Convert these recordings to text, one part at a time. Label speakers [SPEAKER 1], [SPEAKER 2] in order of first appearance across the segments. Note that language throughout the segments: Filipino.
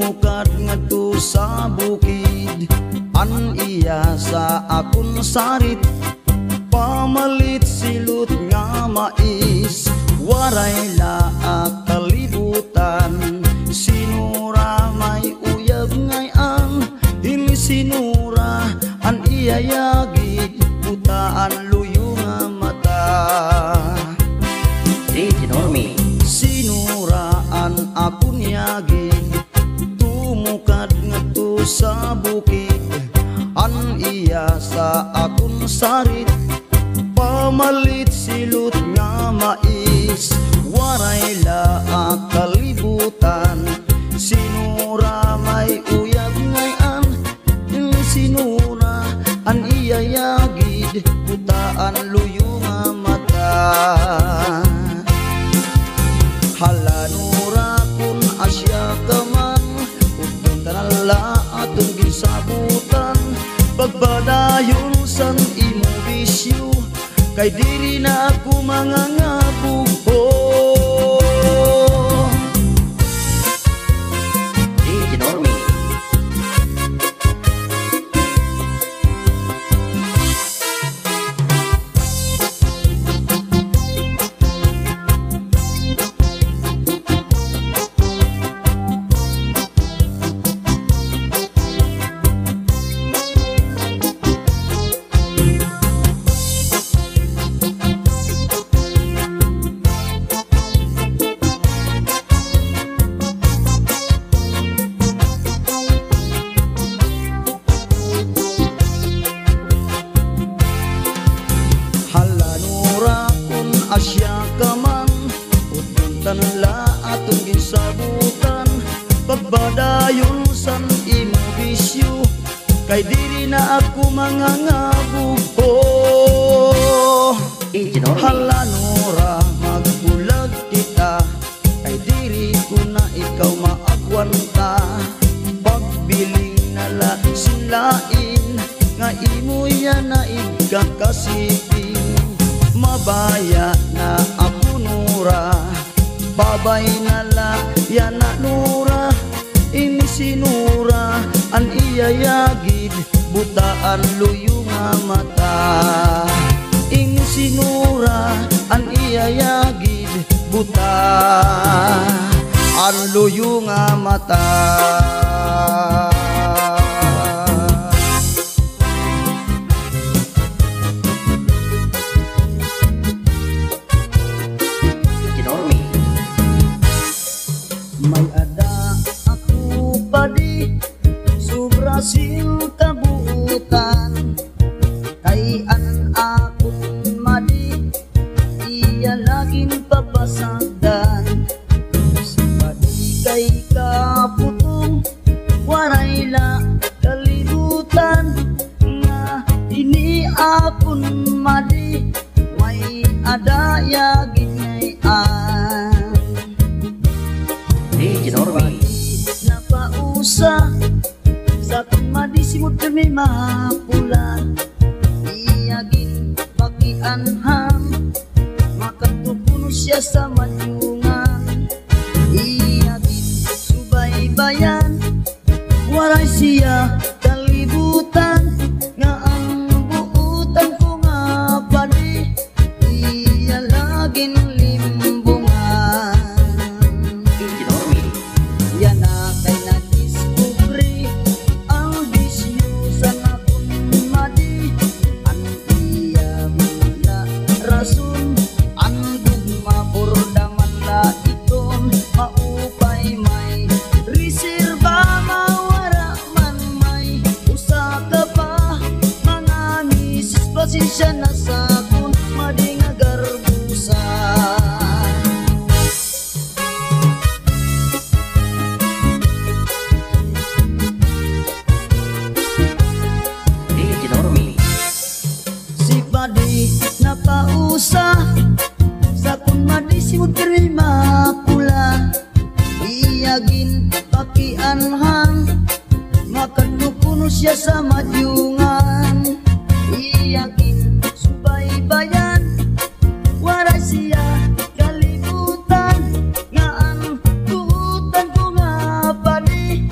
[SPEAKER 1] tumukad ngadto sa bukid. An iya sa akon sarit, pamalit silot nga mais. Waray laak kalibutan, sinura may uyab ngayon. Dili sinura an iyayagid, butaan luyo nga mata. Sinuraan akon yagid, tumukad ngadto sa bukid. An iya sa akon sarit, pamalit silot nga mais. Waray laak kalibutan, sinura may uyab ngayon. Sinura an iyayagid, butaan luyo nga mata. Halanura kun asya kaman, utong tanala atong gisabutan. Pagbadayon san imo bisyo, kay diri na ako mangangabuho. Asya kaman, utong tanala atong ginsabutan. Pagbadayon san imo bisyo, kay diri na ako mangangabuho. Halanura magbulag kita, kay diri ko na ikaw maagwanta. Pagbiling nala silain, nga imo yan na ikakasipin. Mabaya na ako nura, babay nala yan na nura. Ini sinura an iyayagid, butaan luyo nga mata. Ini sinura an iyayagid, butaan luyo nga mata. May ada ako padi, sobra sil kabuutan. Kay an akon madi, iya laging papasagdan. Padi kay kaputong, waray la kalibutan. Nga ini akon madi, may ada yagin ngayon. Napausa sa kumadi simut kami mapulan. Iyagin pakianham, makatupuno siya sa madyungan. Iyagin subaybayan, waray siya kalibutan. Nga ang buutan ko nga padi, iya laging limbungan. Yan na kay na-discovery ang bisyo sa nakon madi. Ang iya mula rason, ang gugma burdaman la iton. Maupay may reserva, mawara man may usa ka pa. Mga misis pasensya na sa kun madi nga garbusa. Padi napausa sa kun madi simut kami mapula. Iyagin pakianhang, makatupuno siya sa madyungan. Iyagin subaybayan, waray siya kalibutan. Nga ang tuutan ko nga padi,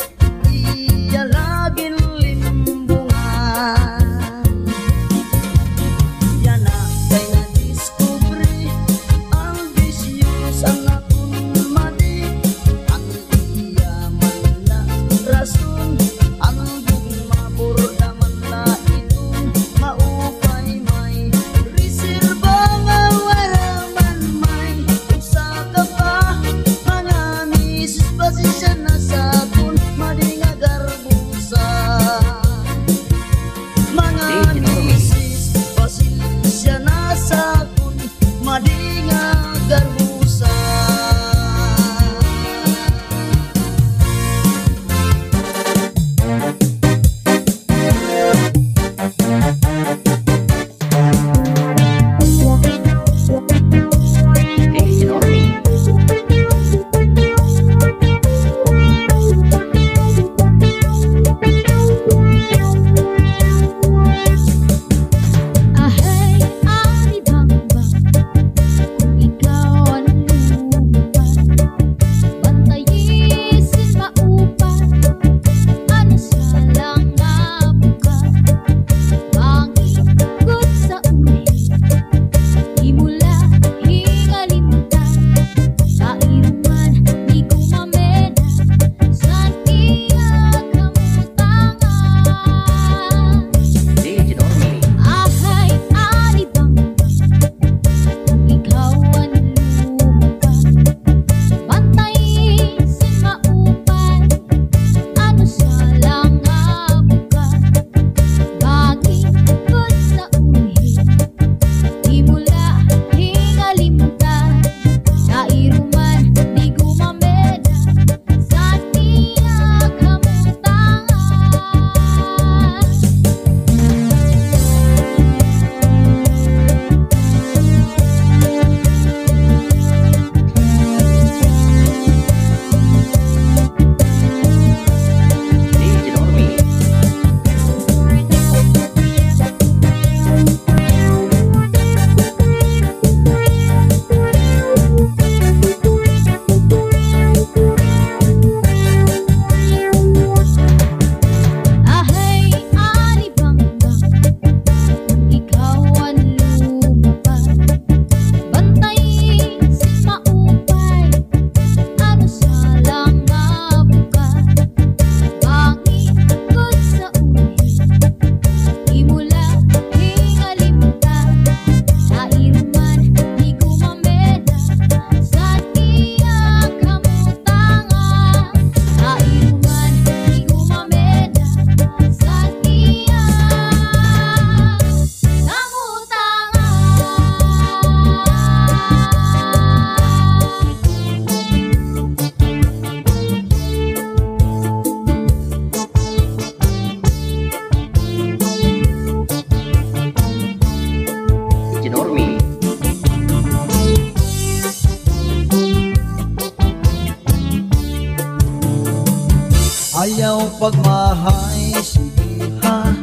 [SPEAKER 1] Ayaw pagmahay, sige ha.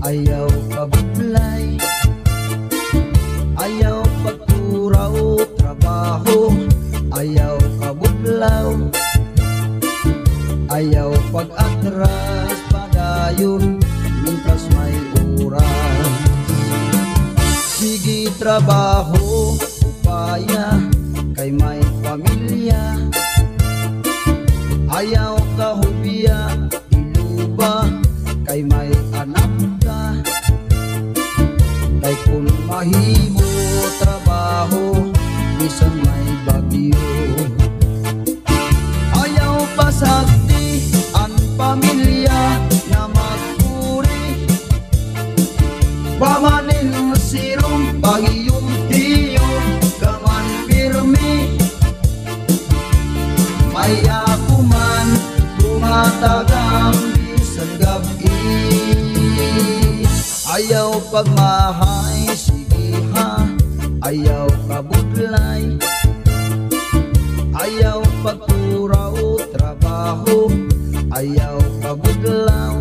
[SPEAKER 1] Ayaw kabuklay, ayaw pagturaw, trabaho, ayaw kabuglaw, ayaw pag-atras, padayon, mintras may oras. Sige trabaho, upaya, kay may pamilya, ayaw kahubya, iluba, kay may anak ka. Kay kung mahimo trabaho, bisan may bagyo. Ayaw pasakti ang pamilya na magpuri, pamanin sirong bagiyong tiyo, kaman pirmi. May ako man tumatagang bisan gabi. Ayaw pagmahay, sige ha. Ayaw kabudlay, ayaw pagturaw, trabaho, ayaw kabudlaw,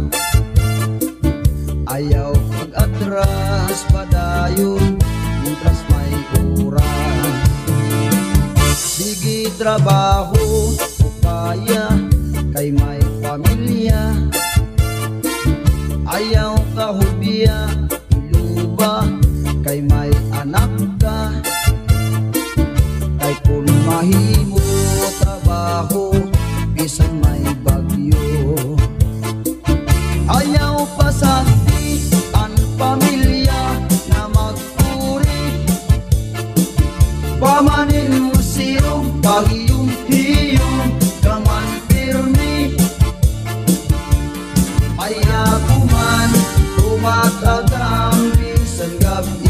[SPEAKER 1] ayaw pag-atras, padayon, mintras may oras. Sige trabaho, upaya, kay may pamilya, ayaw kahubya, iluba, kay may anak ka. Kay kung mahimo trabaho, bisan may bagyo. Ayaw pasakti ang pamilya na magpuri, pamanin mo sirong bagyong hiyong, kaman pirmi. May ako man tumatagang bisan gabi.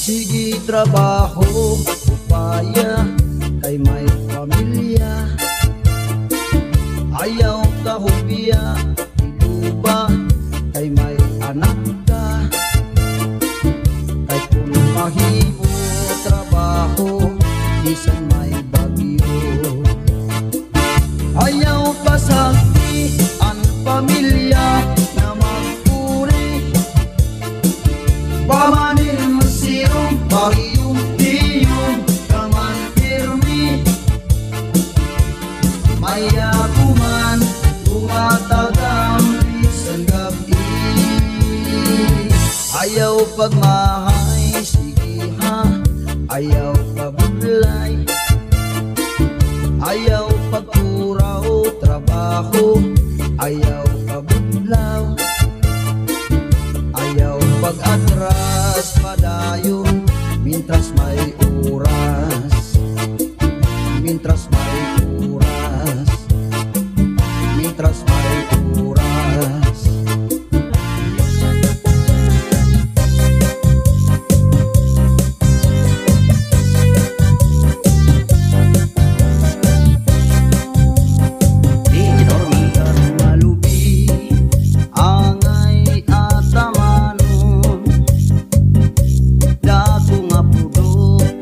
[SPEAKER 1] Sige trabaho, upaya, kay may pamilya, ayaw kahubya, iluba, kay may anak ka. Kay kung mahimo trabaho, bisan may bagyo. Ayaw pasakti ang pamilya na magpuri, pamanin mo sirong bagyong tiyong, kaman pirmi. May ako man tumatagang bisan gabi. Ayaw pagmahay, sige ha. Ayaw kabudlay, ayaw pagturaw, trabaho, ayaw kabudlaw, ayaw pag-atras, padayon, mintras may oras. Mintras may oras, mintras may oras. Malubi angay atamanon, dako nga pudot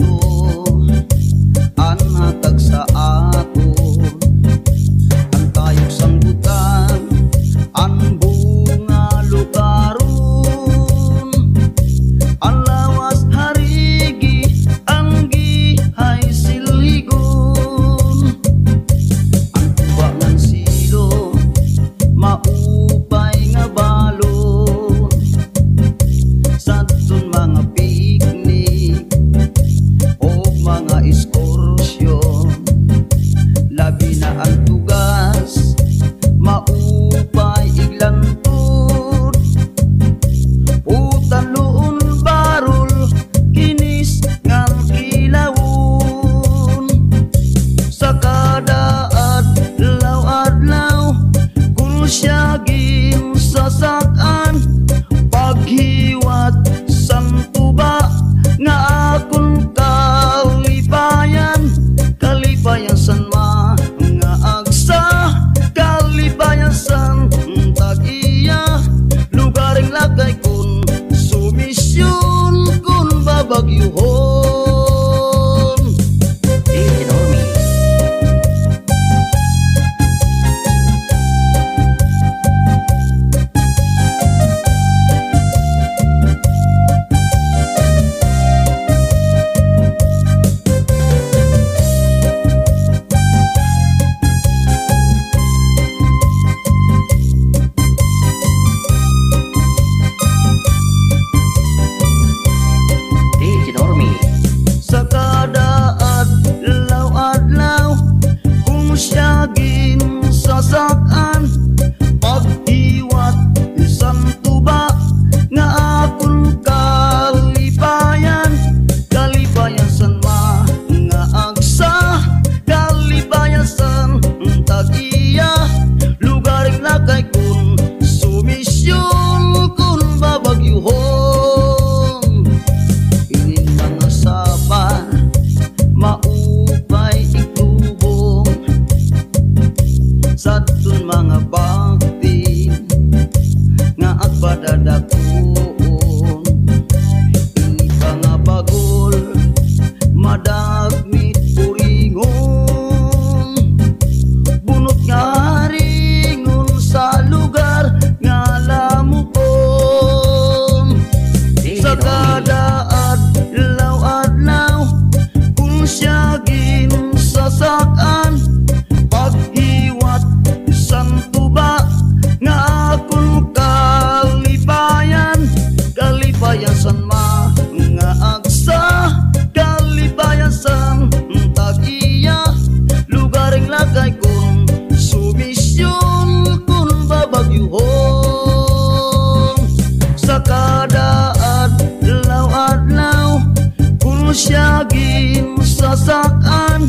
[SPEAKER 1] siagin sasakan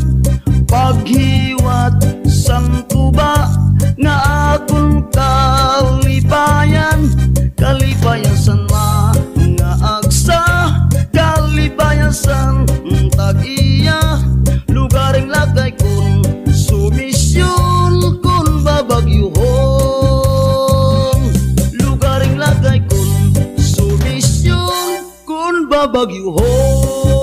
[SPEAKER 1] paghiwat sang tuba nga akong kalipayan san mga agsa kalipayan san tag-iya lugaring lagay kun sumisyon kun babagyuhon lugaring lagay kun sumisyon kun babagyuhon.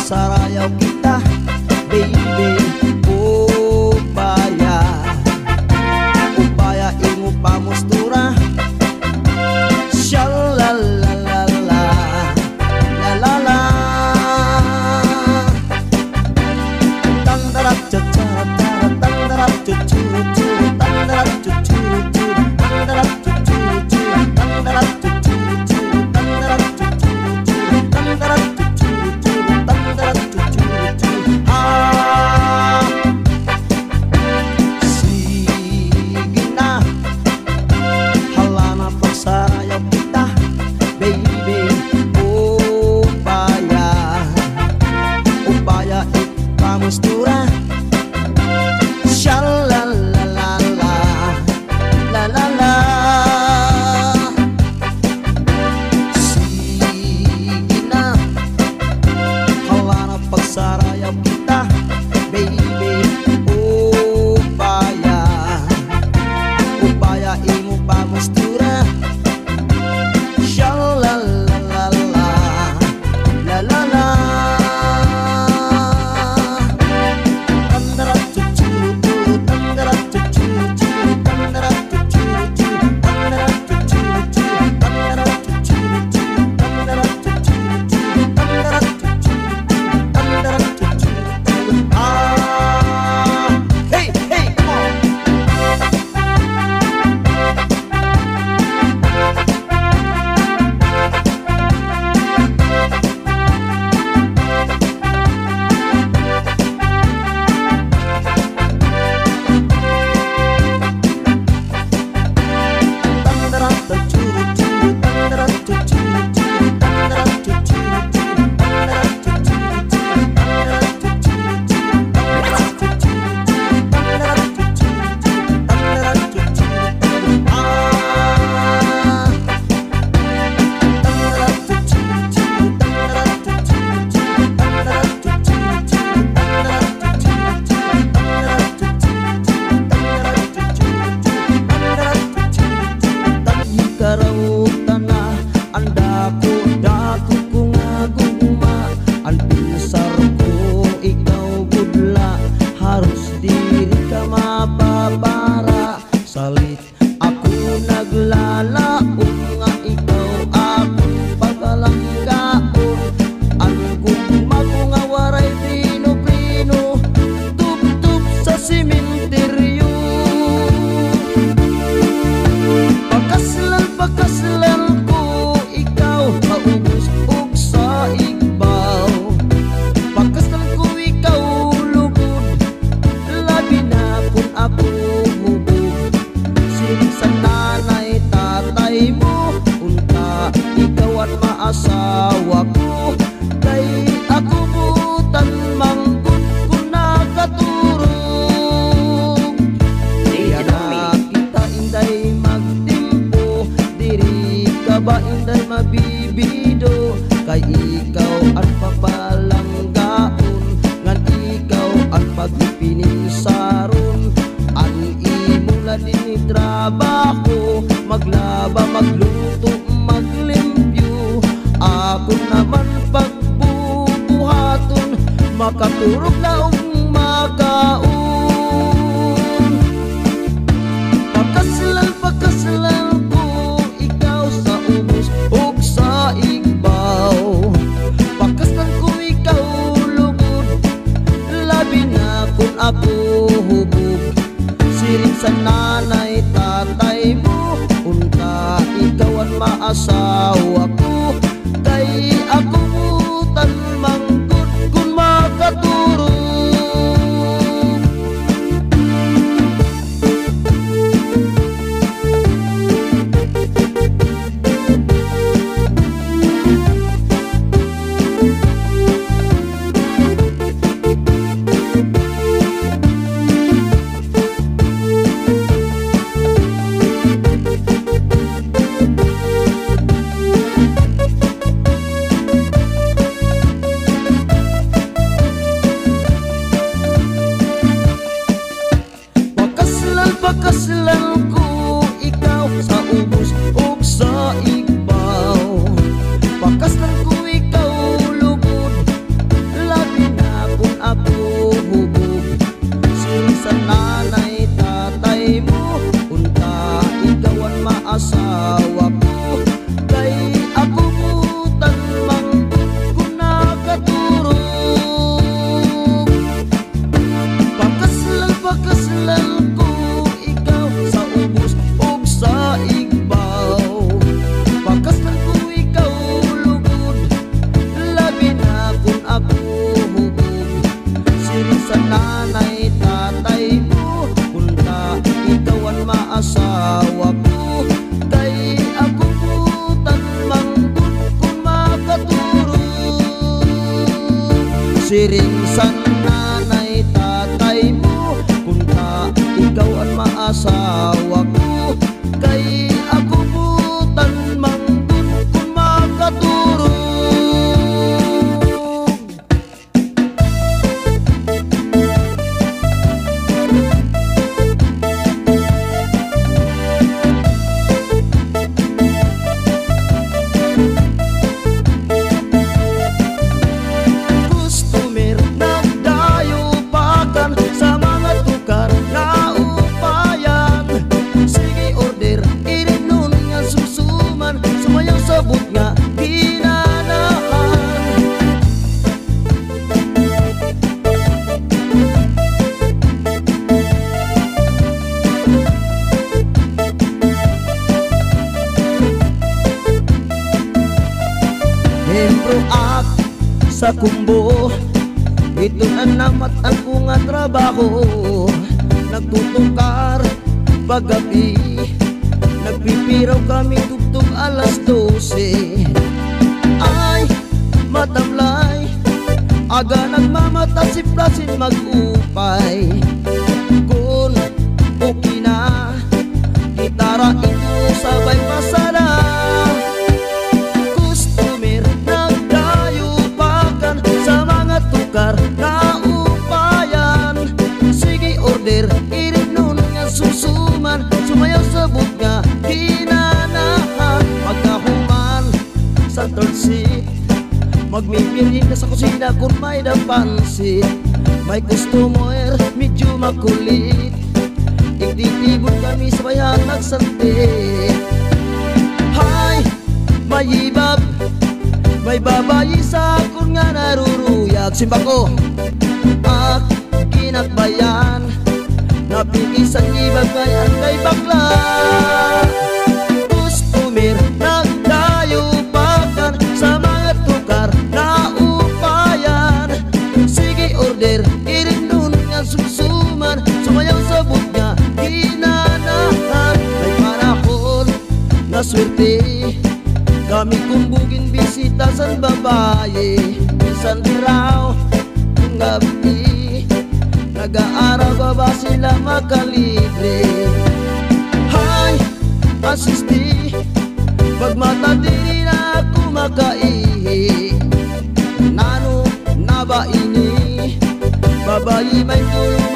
[SPEAKER 1] pagsarayaw kita, baby. Upaya imo pamustura, shalalalala, lalala, tandarat chacharatara, tandarat chuchuchu, tandarat chuchuchu, tandarat chuchuchu, tandarat chuchuchu, tandarat chuchuchu, tandarat chuchuchu, tandarat chuchuchu. Sige na, hala na pagsarayaw kita, baby. Upaya ipamustura, shalalalala, lalala. Sige na, hala na pagsarayaw kita, baby. Upaya imo pamustura, shalalalala, lalala. Tandarat chuchuchu, tandarat chuchuchu, tandarat chuchuchu, tandarat chuchuchu, tandarat chuchuchu, tandarat chuchuchu, tandarat chuchuchu, tandarat chuchuchu. Hey, hey, come on. Salit ako naglalaon nga ikaw ako pagalanggaon. Ang gugma ko nga waray pino-pino, tub-tub sa simenteryo. Pagkaslan ko ikaw, maubos og sa igbaw. Pagkaslan ko ikaw lugod, labi na kung ako sa nanay tatay mo, unta ikaw at maasawa ko. Kay ako butan mangkot kung nakaturog. Diya na kita inday magtimpo, diri ka ba inday mabibido. Kay ikaw at papalanggaon, ngan ikaw at pagpinisaron. Ang imula din trabaho, maglaba, magluto, maglimpyo. Ako naman pagbubuhaton, makaturog na makaon. Pagkaslan ko ikaw sa ubos ug sa igbaw. Pagkaslan ko ikaw lugod, labi na kung ako hubog. Siring sa nanay tatay mo, unta ikaw ang maasawa ko. Kay ako butan mangkot kung makaturog. siring sa nanay tatay mo, kunta ikaw ang maasawa ko, kay ako butan manggun kung makaturog. Membro ak sa kumbo, ito na namat ang kunga trabaho. Nagtutukar paggabi, nagpipiraw kami tugtog alas 12. Ay matamlay, aga nagmamata si Plasin mag-upay. Kung okay na, gitara ito sabay pasara. Na upayan, sige order, irinon nga susuman, sumayaw sabot nga hinanahan. Pagkahuman sa third seat, magmipirin na sa kusina kung may napansin. May customer, medyo makulit, igtitibot kami sabayan nagsantik. Hay, may ibab, may babayi sa akon nga naruruyag. Simba ko, ak kinakbayan, napigisan ibag ngayon kay bakla. Customer, nagdayupakan sa mga tukar na upayan. Sige order, irinon nga susuman, sumayaw sabot nga hinanahan. May panahon na swerte, kami kumbugin bisita sa babae. Minsan raw ng gabi, nag-aaral ba ba sila makalibre? Hay, asisti, pag matadiri na ako makaihi. Nano na ba ini? Babae may tulong